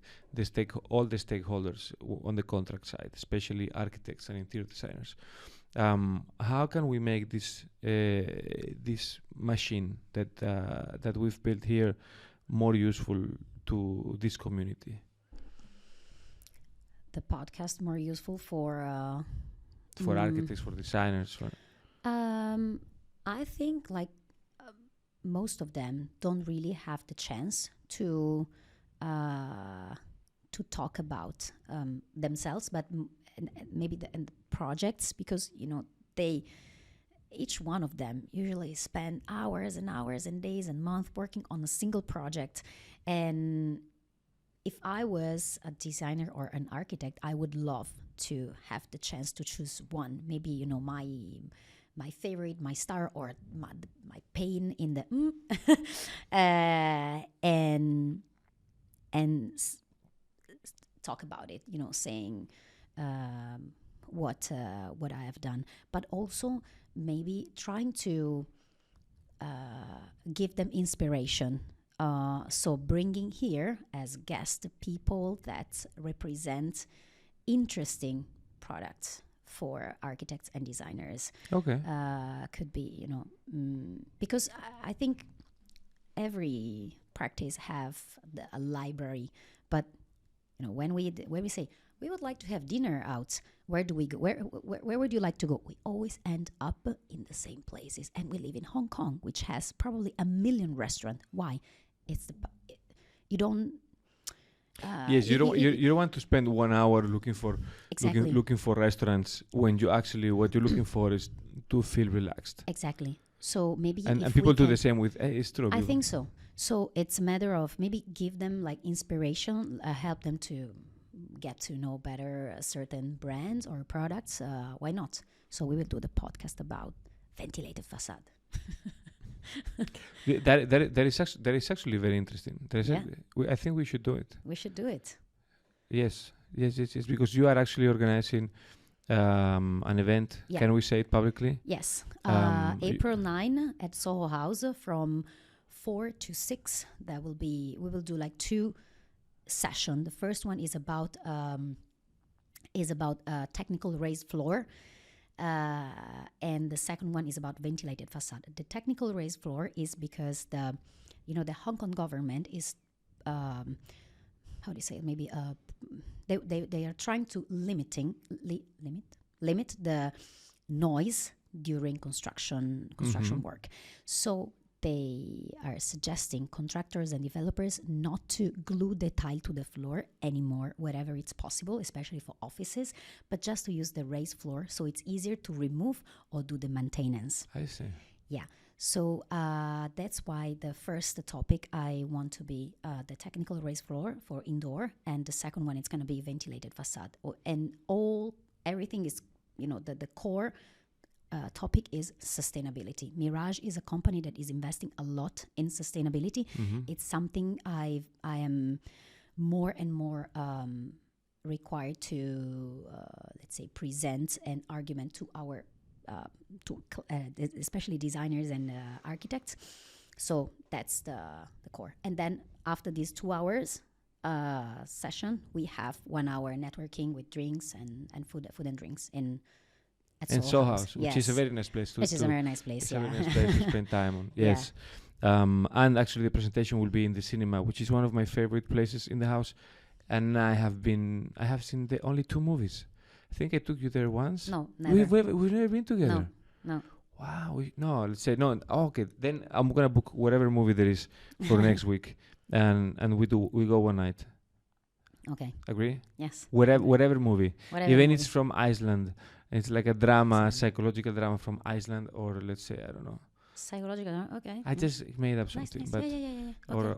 all the stakeholders on the contract side, especially architects and interior designers. How can we make this machine that we've built here more useful to this community? The podcast more useful for architects, for designers. I think most of them don't really have the chance to talk about themselves, but maybe the projects, because each one of them usually spend hours and hours and days and months working on a single project. And if I was a designer or an architect, I would love to have the chance to choose one. Maybe my favorite, my star, or my pain in the and talk about it, saying what I have done, but also maybe trying to give them inspiration. So bringing here as guest people that represent interesting products for architects and designers. Okay. Could be, because I think every practice have a library, but when we say we would like to have dinner out, where do we go? Where would you like to go? We always end up in the same places, and we live in Hong Kong, which has probably 1 million restaurants. Why? You don't. Yes, you don't want to spend 1 hour looking for exactly. looking for restaurants when what you're looking for is to feel relaxed. Exactly. So maybe and people do the same with it's true. I think so. So it's a matter of maybe give them inspiration, help them to get to know better certain brands or products. Why not? So we will do the podcast about ventilated facade. That is actually very interesting. I think we should do it. We should do it. Yes, because you are actually organizing an event. Yeah. Can we say it publicly? Yes. April 9 at Soho House from 4 to 6. We will do 2 sessions. The first one is about technical raised floor. And the second one is about ventilated facade. The technical raised floor is because the Hong Kong government is how do you say it? Maybe they are trying to limit limit the noise during construction work. So they are suggesting contractors and developers not to glue the tile to the floor anymore wherever it's possible, especially for offices, but just to use the raised floor so it's easier to remove or do the maintenance. I see. Yeah. So that's why the first topic I want to be the technical raised floor for indoor, and the second one is going to be ventilated facade. And everything is, the core topic is sustainability. Mirage is a company that is investing a lot in sustainability. It's something I am more and more required to, let's say, present an argument to our especially designers and architects. So that's the core. And then after these 2 hours session, we have 1 hour networking with drinks and food and drinks at Soho House, which is a very nice place Which is a very nice place. It's a very nice place to spend time on. Yes. And actually the presentation will be in the cinema, which is one of my favorite places in the house. And I have seen the only 2 movies. I think I took you there once. No, never. We've never been together. No. Wow. Let's say no. Okay, then I'm gonna book whatever movie there is for next week, and we go one night. Okay. Agree? Yes. Whatever movie, even movie. it's from Iceland. It's like a drama, psychological drama from Iceland, or let's say I don't know. Psychological, okay. I just made up something, nice. but Yeah. Okay.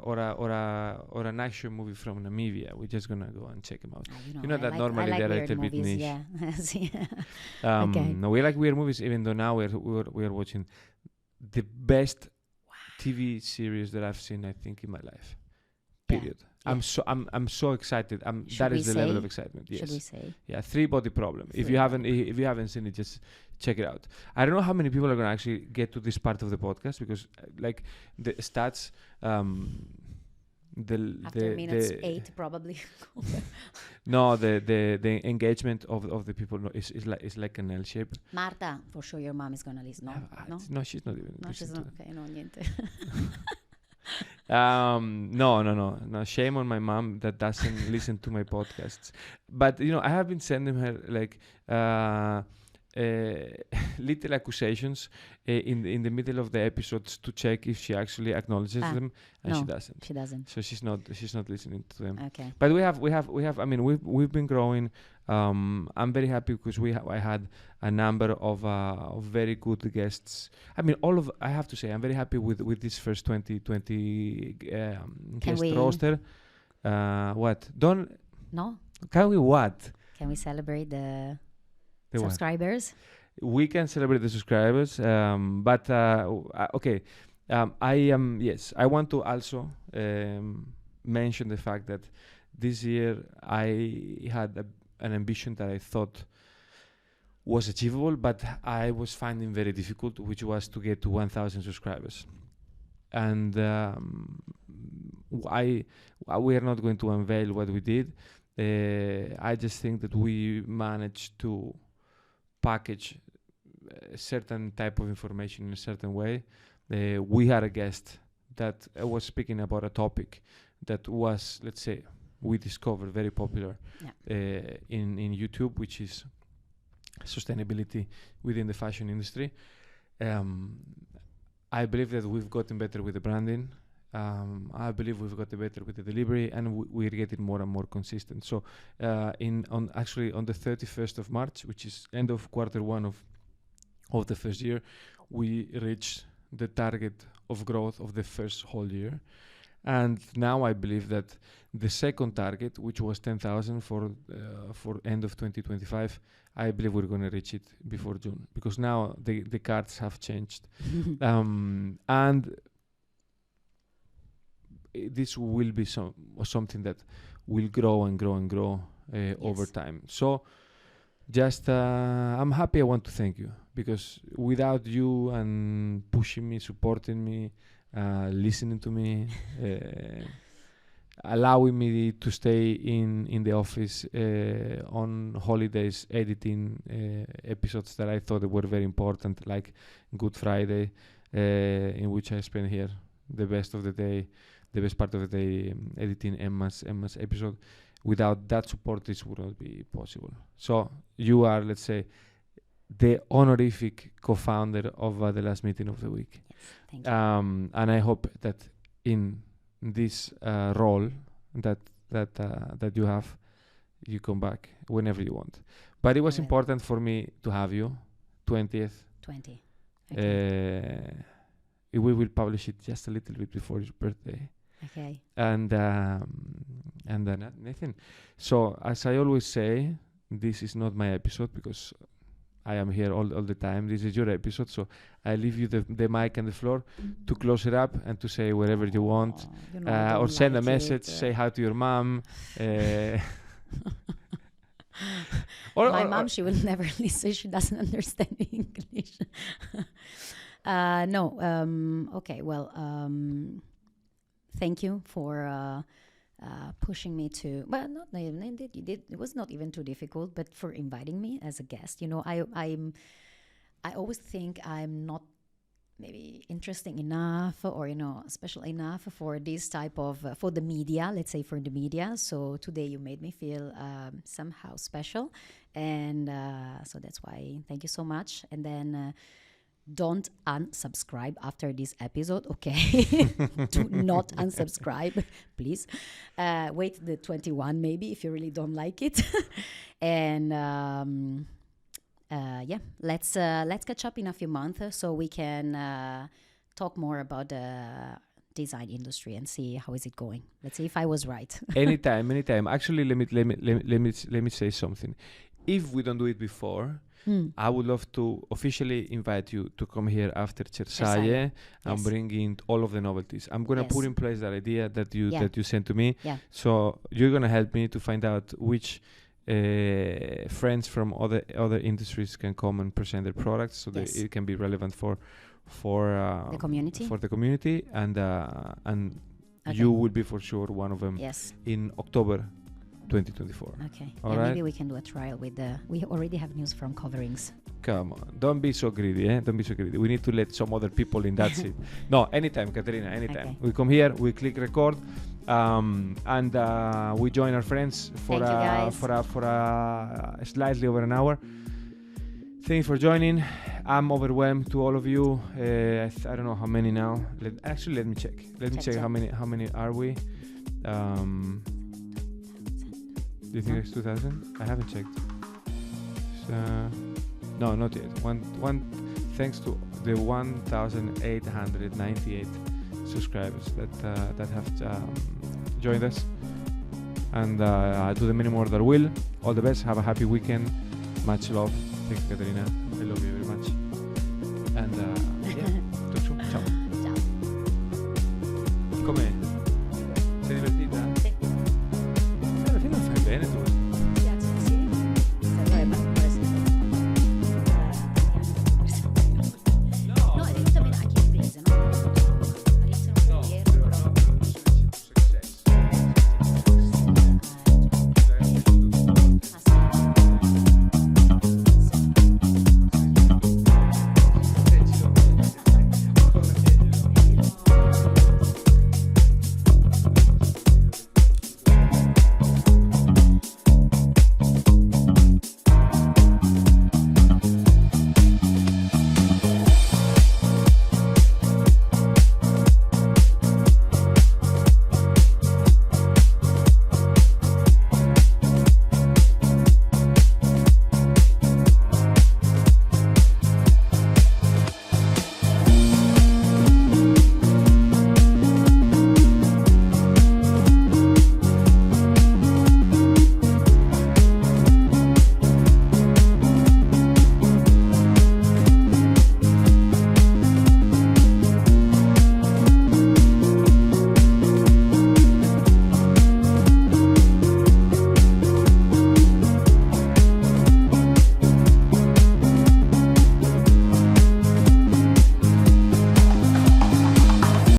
or an action movie from Namibia. We're just gonna go and check them out. I Normally like they're a weird little bit movies, niche. Yeah. Okay. No, we like weird movies, even though now we are watching the best TV series that I've seen, I think, in my life. Period. Yeah. I'm so excited. That is the level of excitement. Yes. Should we say? Yeah, Three Body Problem. If you haven't seen it, just check it out. I don't know how many people are going to actually get to this part of the podcast because, like, the stats. After minutes 8, probably. No, the engagement of the people is like an L shape. Marta, for sure, your mom is going to listen. No, she's not even. No, she's not. Okay, no, niente. No. Shame on my mom that doesn't listen to my podcasts. But I have been sending her like little accusations in the middle of the episodes to check if she actually acknowledges them, and no, she doesn't. She doesn't. So she's not listening to them. Okay. But we have. I mean, we've been growing. I'm very happy because I had a number of very good guests. I mean, I have to say, I'm very happy with this first 2020 guest roster. What? No. Can we what? Can we celebrate the subscribers? We can celebrate the subscribers, but okay. I want to also mention the fact that this year I had an ambition that I thought was achievable, but I was finding very difficult, which was to get to 1,000 subscribers. And we are not going to unveil what we did. I just think that we managed to package a certain type of information in a certain way. We had a guest that was speaking about a topic that was, let's say, we discovered very popular in YouTube, which is sustainability within the fashion industry. I believe that we've gotten better with the branding. I believe we've gotten better with the delivery, and we're getting more and more consistent. So on the 31st of March, which is end of Q1 of the first year, we reached the target of growth of the first whole year. And now I believe that the second target, which was 10,000 for end of 2025, I believe we're going to reach it before June, because now the cards have changed. And this will be something that will grow and grow and grow over time. So just I'm happy. I want to thank you, because without you and pushing me, supporting me, listening to me, allowing me to stay in the office on holidays, editing episodes that I thought were very important, like Good Friday, in which I spent here the best part of the day editing Emma's episode. Without that support, this would not be possible. So you are, let's say, the honorific co-founder of the last meeting of the week. Yes, thank you. And I hope that in this role that you have, you come back whenever you want. But it was important for me to have you, 20th. 20. Okay. We will publish it just a little bit before your birthday. Okay. And then Nathan. So as I always say, this is not my episode because I am here all the time. This is your episode, so I leave you the mic and the floor to close it up and to say whatever you want, or send a message, say hi to your mom. My mom, she will never listen. She doesn't understand English. No. Okay. Well, thank you for pushing me to. Well, not even it was not even too difficult, but for inviting me as a guest. You know, I always think I'm not maybe interesting enough or special enough for this type of for the media. Let's say for the media. So today you made me feel somehow special, and so that's why thank you so much. And then. Don't unsubscribe after this episode, okay? Do not unsubscribe, please. Wait the 21 maybe if you really don't like it. And let's catch up in a few months so we can talk more about the design industry and see how is it going. Let's see if I was right. anytime. Actually, let me say something. If we don't do it before. I would love to officially invite you to come here after Cersaie and bring in all of the novelties. I'm going to put in place that idea that you sent to me. Yeah. So you're going to help me to find out which friends from other industries can come and present their products so that it can be relevant for the community. For the community, and you will be for sure one of them in October 2024. Okay. Maybe we can do a trial with we already have news from Coverings. Come on. Don't be so greedy, Don't be so greedy. We need to let some other people in that seat. No, anytime, Caterina, anytime. Okay. We come here, we click record, and we join our friends for a slightly over an hour. Thanks for joining. I'm overwhelmed to all of you. I don't know how many now. Let me check. Let me check how many are we. Do you think it's 2,000? I haven't checked. No, not yet. One. Thanks to the 1,898 subscribers that have joined us, and to the many more that will. All the best. Have a happy weekend. Much love. Thanks, Caterina. I love you very much. And.